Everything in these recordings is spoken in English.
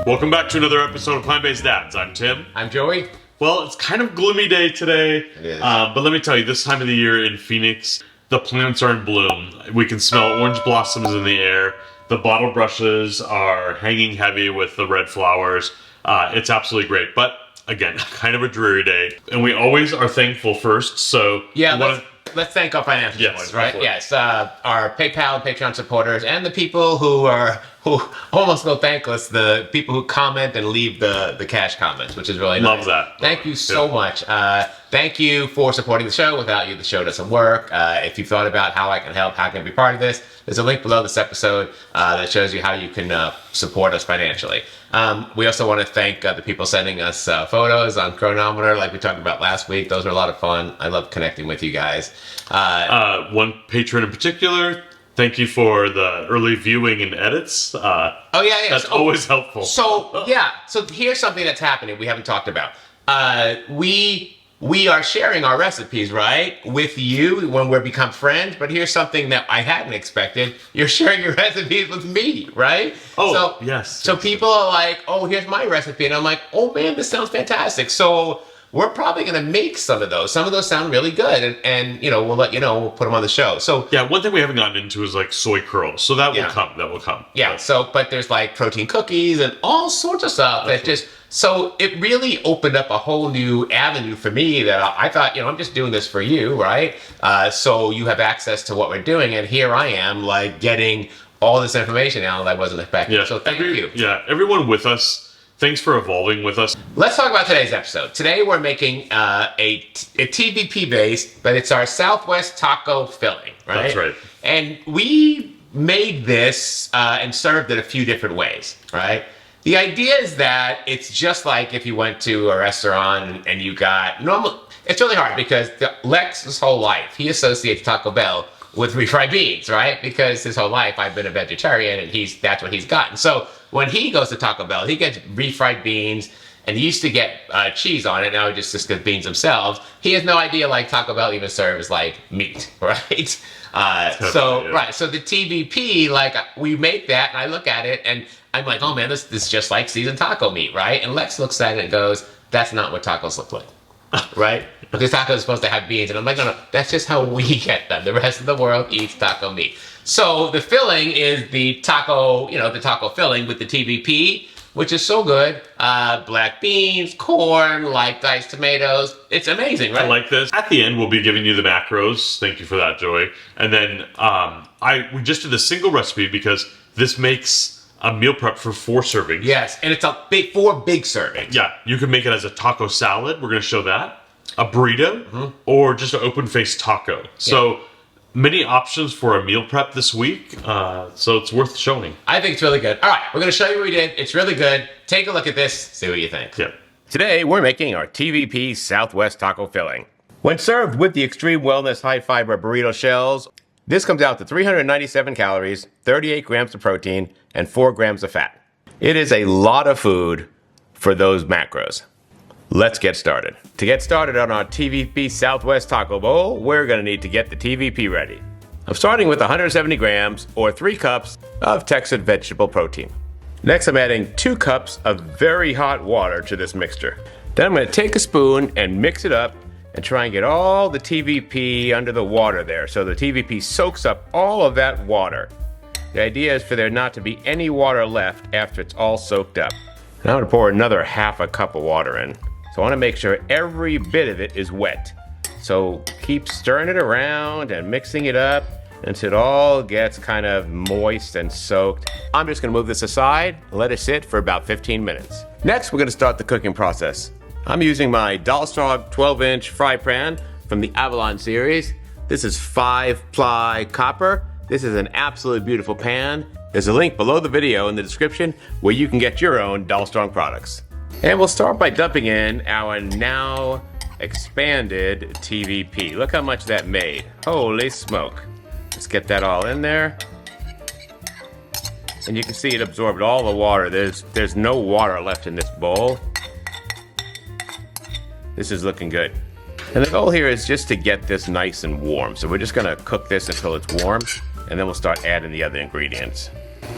Welcome back to another episode of Plant-Based Dads. I'm Tim. I'm Joey. Well, it's kind of gloomy day today. It is. But let me tell you, this time of the year in Phoenix, the plants are in bloom. We can smell orange blossoms in the air. The bottle brushes are hanging heavy with the red flowers. It's absolutely great. But again, kind of a dreary day. And we always are thankful first. So yeah, let's thank our financial supporters, right? Yes, our PayPal and Patreon supporters, and the people who almost go thankless, the people who comment and leave the cash comments, which is really nice. Love that. Thank you so much. Thank you for supporting the show. Without you, the show doesn't work. If you've thought about how I can help, how I can be part of this, there's a link below this episode that shows you how you can support us financially. We also want to thank the people sending us photos on Chronometer, like we talked about last week. Those are a lot of fun. I love connecting with you guys. One patron in particular, thank you for the early viewing and edits. That's always helpful. So here's something that's happening we haven't talked about. We are sharing our recipes, right, with you when we become friends, but here's something that I hadn't expected. You're sharing your recipes with me, right? Yes. So people are like, oh, here's my recipe, and I'm like, oh man, this sounds fantastic. So we're probably going to make some of those. Some of those sound really good, and we'll let you know. We'll put them on the show. So yeah, one thing we haven't gotten into is like soy curls. So that will come. That will come. Yeah. But there's like protein cookies and all sorts of stuff that just. So it really opened up a whole new avenue for me that I thought, I'm just doing this for you, right? So you have access to what we're doing, and here I am, like getting all this information out that I wasn't expecting. Yeah. So thank you. Yeah, everyone with us. Thanks for evolving with us. Let's talk about today's episode. Today we're making a TVP based, but it's our Southwest taco filling, right? That's right. And we made this and served it a few different ways, right? The idea is that it's just like if you went to a restaurant and you got normal. It's really hard because Lex's whole life, he associates Taco Bell with refried beans, right? Because his whole life I've been a vegetarian and that's what he's gotten. So when he goes to Taco Bell, he gets refried beans, and he used to get cheese on it. Now he just gets beans themselves. He has no idea like Taco Bell even serves like meat, right? So the TVP, like we make that, and I look at it, and I'm like, oh man, this is just like seasoned taco meat, right? And Lex looks at it and goes, that's not what tacos look like, right? Because tacos are supposed to have beans, and I'm like, no, that's just how we get them. The rest of the world eats taco meat. So the filling is the taco, the taco filling with the TVP, which is so good. Black beans, corn, like diced tomatoes. It's amazing, right? I like this. At the end, we'll be giving you the macros. Thank you for that, Joey. And then we just did a single recipe because this makes a meal prep for 4 servings. Yes, and it's 4 big servings. Yeah, you can make it as a taco salad. We're going to show that. A burrito, or just an open-faced taco. So many options for a meal prep this week, so it's worth showing. I think it's really good. All right, we're going to show you what we did. It's really good. Take a look at this, see what you think. Yeah. Today, we're making our TVP Southwest Taco Filling. When served with the Extreme Wellness High Fiber Burrito Shells, this comes out to 397 calories, 38 grams of protein, and 4 grams of fat. It is a lot of food for those macros. Let's get started. To get started on our TVP Southwest Taco Bowl, we're going to need to get the TVP ready. I'm starting with 170 grams or 3 cups of Texan vegetable protein. Next, I'm adding 2 cups of very hot water to this mixture. Then I'm going to take a spoon and mix it up and try and get all the TVP under the water there so the TVP soaks up all of that water. The idea is for there not to be any water left after it's all soaked up. Now I'm going to pour another half a cup of water in. So I want to make sure every bit of it is wet. So keep stirring it around and mixing it up until it all gets kind of moist and soaked. I'm just going to move this aside and let it sit for about 15 minutes. Next, we're going to start the cooking process. I'm using my Dalstrog 12-inch fry pan from the Avalon series. This is 5-ply copper. This is an absolutely beautiful pan. There's a link below the video in the description where you can get your own Dalstrog products. And we'll start by dumping in our now expanded TVP. Look how much that made. Holy smoke. Let's get that all in there. And you can see it absorbed all the water. There's no water left in this bowl. This is looking good. And the goal here is just to get this nice and warm. So we're just gonna cook this until it's warm, and then we'll start adding the other ingredients.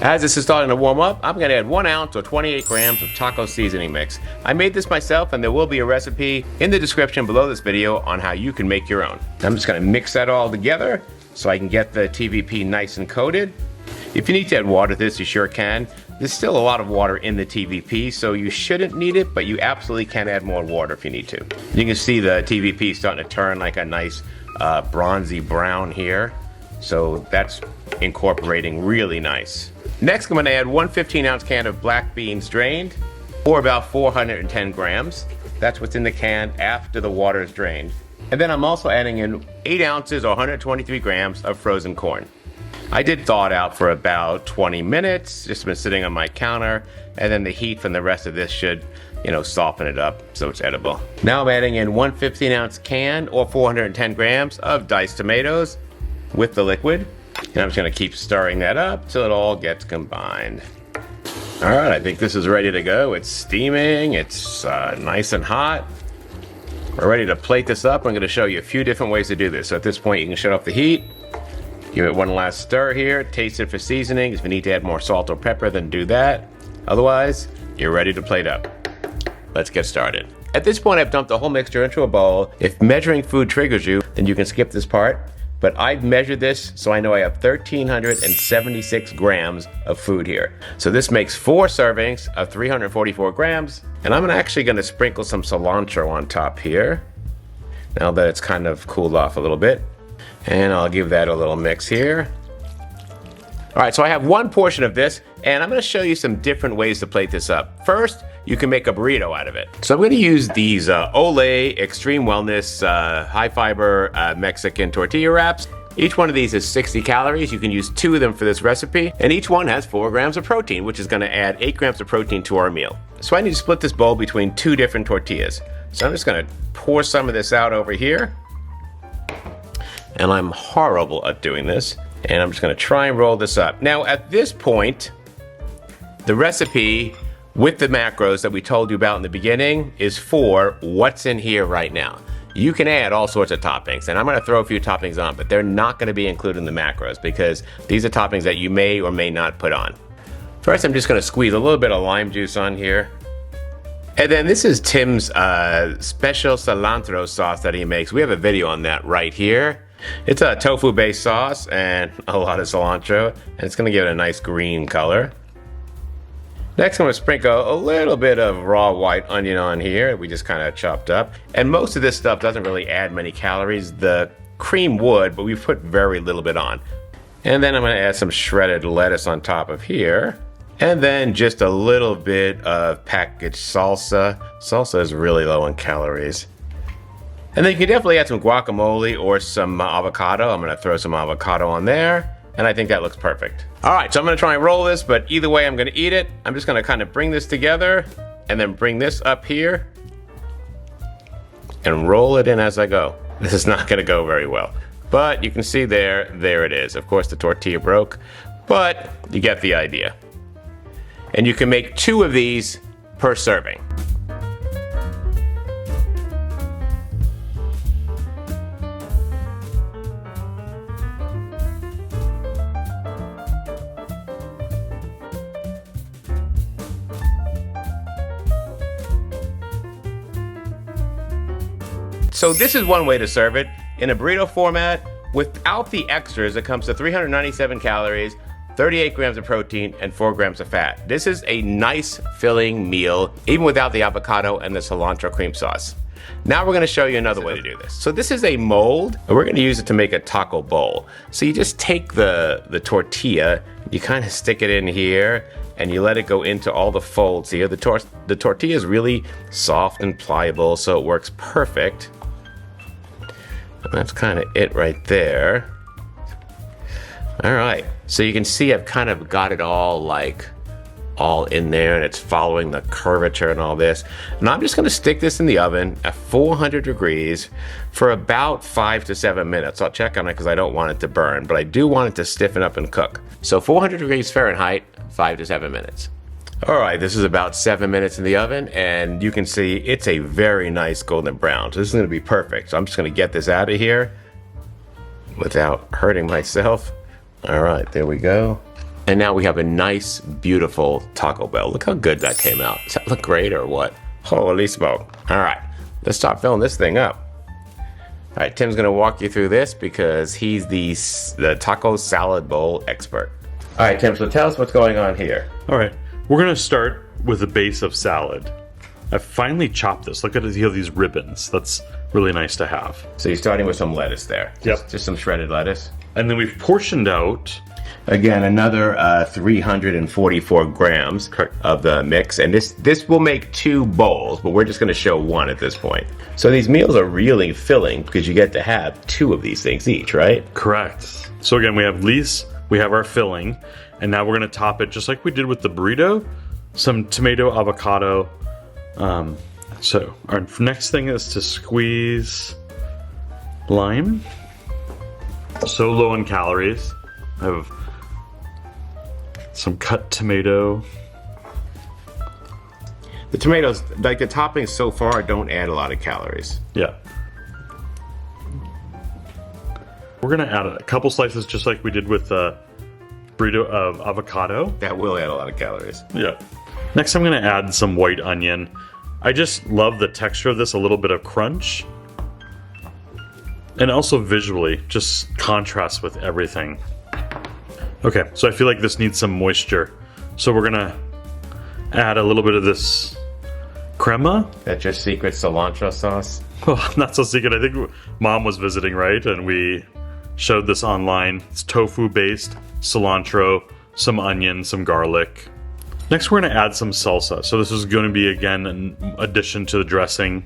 As this is starting to warm up, I'm going to add 1 ounce or 28 grams of taco seasoning mix. I made this myself, and there will be a recipe in the description below this video on how you can make your own. I'm just going to mix that all together so I can get the TVP nice and coated. If you need to add water to this, you sure can. There's still a lot of water in the TVP, so you shouldn't need it, but you absolutely can add more water if you need to. You can see the TVP starting to turn like a nice bronzy brown here, so that's incorporating really nice. Next, I'm going to add 1 15-ounce can of black beans drained, or about 410 grams. That's what's in the can after the water is drained. And then I'm also adding in 8 ounces or 123 grams of frozen corn. I did thaw it out for about 20 minutes, just been sitting on my counter, and then the heat from the rest of this should, soften it up so it's edible. Now I'm adding in 1 15-ounce can or 410 grams of diced tomatoes with the liquid. And I'm just going to keep stirring that up till it all gets combined. All right, I think this is ready to go. It's steaming, it's nice and hot. We're ready to plate this up. I'm going to show you a few different ways to do this. So at this point, you can shut off the heat. Give it one last stir here. Taste it for seasoning. If you need to add more salt or pepper, then do that. Otherwise, you're ready to plate up. Let's get started. At this point, I've dumped the whole mixture into a bowl. If measuring food triggers you, then you can skip this part. But I've measured this, so I know I have 1,376 grams of food here. So this makes 4 servings of 344 grams. And I'm actually gonna sprinkle some cilantro on top here, now that it's kind of cooled off a little bit. And I'll give that a little mix here. All right, so I have 1 portion of this, and I'm gonna show you some different ways to plate this up. First, you can make a burrito out of it. So I'm gonna use these Olé Extreme Wellness high fiber Mexican tortilla wraps. Each one of these is 60 calories. You can use 2 of them for this recipe, and each one has 4 grams of protein, which is gonna add 8 grams of protein to our meal. So I need to split this bowl between 2 different tortillas. So I'm just gonna pour some of this out over here. And I'm horrible at doing this. And I'm just gonna try and roll this up. Now at this point, the recipe with the macros that we told you about in the beginning is for what's in here right now. You can add all sorts of toppings, and I'm gonna throw a few toppings on, but they're not gonna be included in the macros because these are toppings that you may or may not put on. First, I'm just gonna squeeze a little bit of lime juice on here. And then this is Tim's special cilantro sauce that he makes. We have a video on that right here. It's a tofu-based sauce and a lot of cilantro, and it's gonna give it a nice green color. Next, I'm gonna sprinkle a little bit of raw white onion on here. We just kind of chopped up. And most of this stuff doesn't really add many calories. The cream would, but we put very little bit on. And then I'm gonna add some shredded lettuce on top of here. And then just a little bit of packaged salsa. Salsa is really low in calories. And then you can definitely add some guacamole or some avocado. I'm gonna throw some avocado on there, and I think that looks perfect. All right, so I'm gonna try and roll this, but either way I'm gonna eat it. I'm just gonna kind of bring this together and then bring this up here and roll it in as I go. This is not gonna go very well, but you can see there it is. Of course the tortilla broke, but you get the idea. And you can make 2 of these per serving. So this is one way to serve it. In a burrito format, without the extras, it comes to 397 calories, 38 grams of protein, and 4 grams of fat. This is a nice filling meal, even without the avocado and the cilantro cream sauce. Now we're gonna show you another way to do this. So this is a mold, and we're gonna use it to make a taco bowl. So you just take the tortilla, you kind of stick it in here, and you let it go into all the folds here. The tortilla is really soft and pliable, so it works perfect. And that's kind of it right there. All right, so you can see I've kind of got it all all in there, and it's following the curvature and all this. And I'm just gonna stick this in the oven at 400 degrees for about 5 to 7 minutes. I'll check on it because I don't want it to burn, but I do want it to stiffen up and cook. So 400 degrees Fahrenheit, 5 to 7 minutes. All right, this is about 7 minutes in the oven, and you can see it's a very nice golden brown. So this is gonna be perfect. So I'm just gonna get this out of here without hurting myself. All right, there we go. And now we have a nice, beautiful Taco Bell. Look how good that came out. Does that look great or what? Holy smoke. All right, let's start filling this thing up. All right, Tim's gonna walk you through this because he's the taco salad bowl expert. All right, Tim, so tell us what's going on here. All right, we're gonna start with a base of salad. I finally chopped this. Look at these ribbons. That's really nice to have. So you're starting with some lettuce there. Yep. Just some shredded lettuce. And then we've portioned out. Again, another 344 grams Correct. of the mix. And this will make 2 bowls, but we're just gonna show 1 at this point. So these meals are really filling because you get to have 2 of these things each, right? Correct. So again, we have we have our filling, and now we're gonna top it just like we did with the burrito. Some tomato, avocado. So our next thing is to squeeze lime. So low in calories. I have some cut tomato. The tomatoes, like the toppings so far, don't add a lot of calories. Yeah. We're gonna add a couple slices just like we did with the burrito of avocado. That will add a lot of calories. Yeah. Next I'm gonna add some white onion. I just love the texture of this, a little bit of crunch. And also visually, just contrasts with everything. Okay, so I feel like this needs some moisture. So we're gonna add a little bit of this crema. That's your secret cilantro sauce? Well, not so secret. I think Mom was visiting, right? And we showed this online. It's tofu based, cilantro, some onion, some garlic. Next, we're gonna add some salsa. So this is gonna be, again, an addition to the dressing.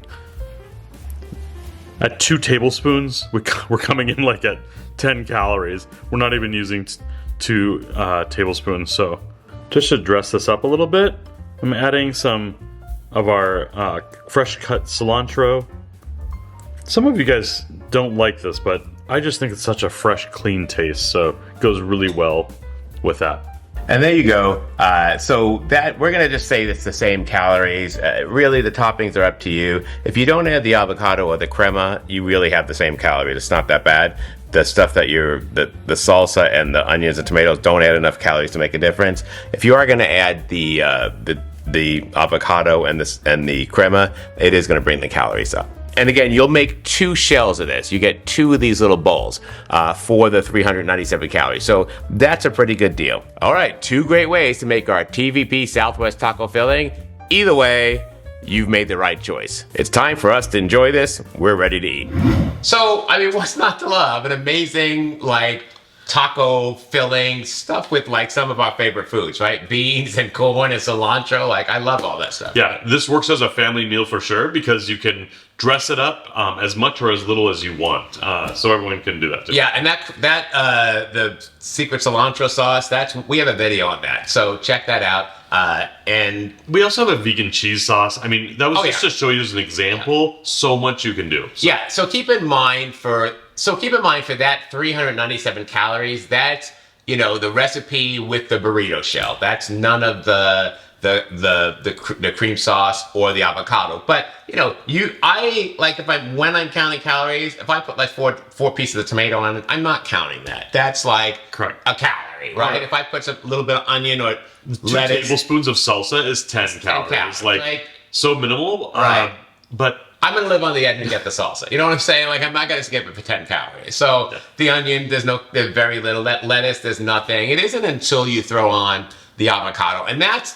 At 2 tablespoons, we're coming in like at 10 calories. We're not even using 2 tablespoons. So just to dress this up a little bit, I'm adding some of our fresh cut cilantro. Some of you guys don't like this, but I just think it's such a fresh, clean taste. So it goes really well with that. And there you go. So that we're gonna just say it's the same calories. Really, the toppings are up to you. If you don't add the avocado or the crema, you really have the same calories. It's not that bad. The stuff that the salsa and the onions and tomatoes don't add enough calories to make a difference. If you are gonna add the avocado and the crema, it is gonna bring the calories up. And again, you'll make 2 shells of this. You get 2 of these little bowls for the 397 calories. So that's a pretty good deal. All right, 2 great ways to make our TVP Southwest taco filling. Either way, you've made the right choice. It's time for us to enjoy this. We're ready to eat. So, I mean, what's not to love? An amazing, like, taco filling stuff with like some of our favorite foods, right? Beans and corn and cilantro. Like, I love all that stuff. Yeah, this works as a family meal for sure because you can dress it up as much or as little as you want. So everyone can do that too. Yeah, and the secret cilantro sauce, we have a video on that. So check that out. And we also have a vegan cheese sauce. I mean, that was just yeah. to show you as an example, so much you can do. So. Yeah, so keep in mind for that 397 calories, that's, you know, the recipe with the burrito shell. That's none of the cream sauce or the avocado. But, you know, when I'm counting calories, if I put like four pieces of tomato on it, I'm not counting that. That's like Correct. A calorie, right? If I put a little bit of onion or 2 lettuce, tablespoons of salsa is 10 calories. Like, so minimal. Right. But I'm gonna live on the edge and get the salsa. You know what I'm saying? Like, I'm not gonna skip it for 10 calories. So the onion, there's very little. That lettuce, there's nothing. It isn't until you throw on the avocado, and that's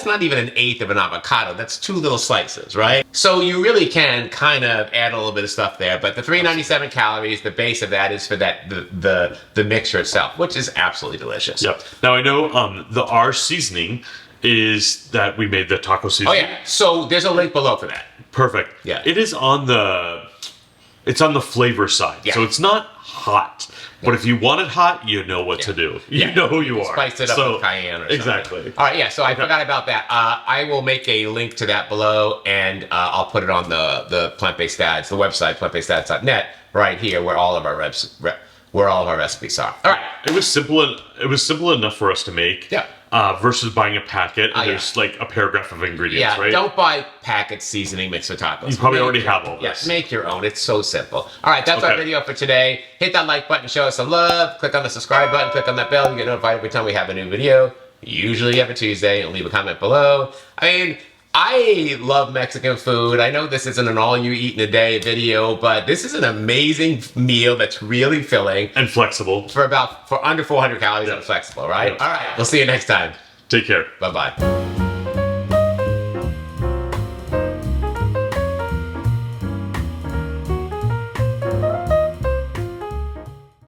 not even an eighth of an avocado. That's 2 little slices, right? So you really can kind of add a little bit of stuff there. But the 397 calories, the base of that is for the mixture itself, which is absolutely delicious. Yep. Now I know our seasoning is that we made the taco seasoning. Oh yeah. So there's a link below for that. Perfect. Yeah. It is on the flavor side. Yeah. So it's not hot. But if you want it hot, you know what to do. You know who you are. Spice it up with cayenne or something. Exactly. All right, yeah, so I forgot about that. I will make a link to that below, and I'll put it on the plant-based dads, the website, plantbaseddads.net, right here, where all of our recipes are. All right. It was simple enough for us to make. Yeah. versus buying a packet and yeah. there's like a paragraph of ingredients, Yeah, right? don't buy packet seasoning mixed with tacos. You probably already have all this. Yes, make your own. It's so simple. All right, that's our Okay. video for today. Hit that like button, show us some love. Click on the subscribe button, click on that bell. You get notified every time we have a new video. Usually every Tuesday, and leave a comment below. I mean, I love Mexican food. I know this isn't an all-you-eat-in-a-day video, but this is an amazing meal that's really filling. And flexible. For under 400 calories and flexible, right? Yeah. All right, we'll see you next time. Take care. Bye-bye.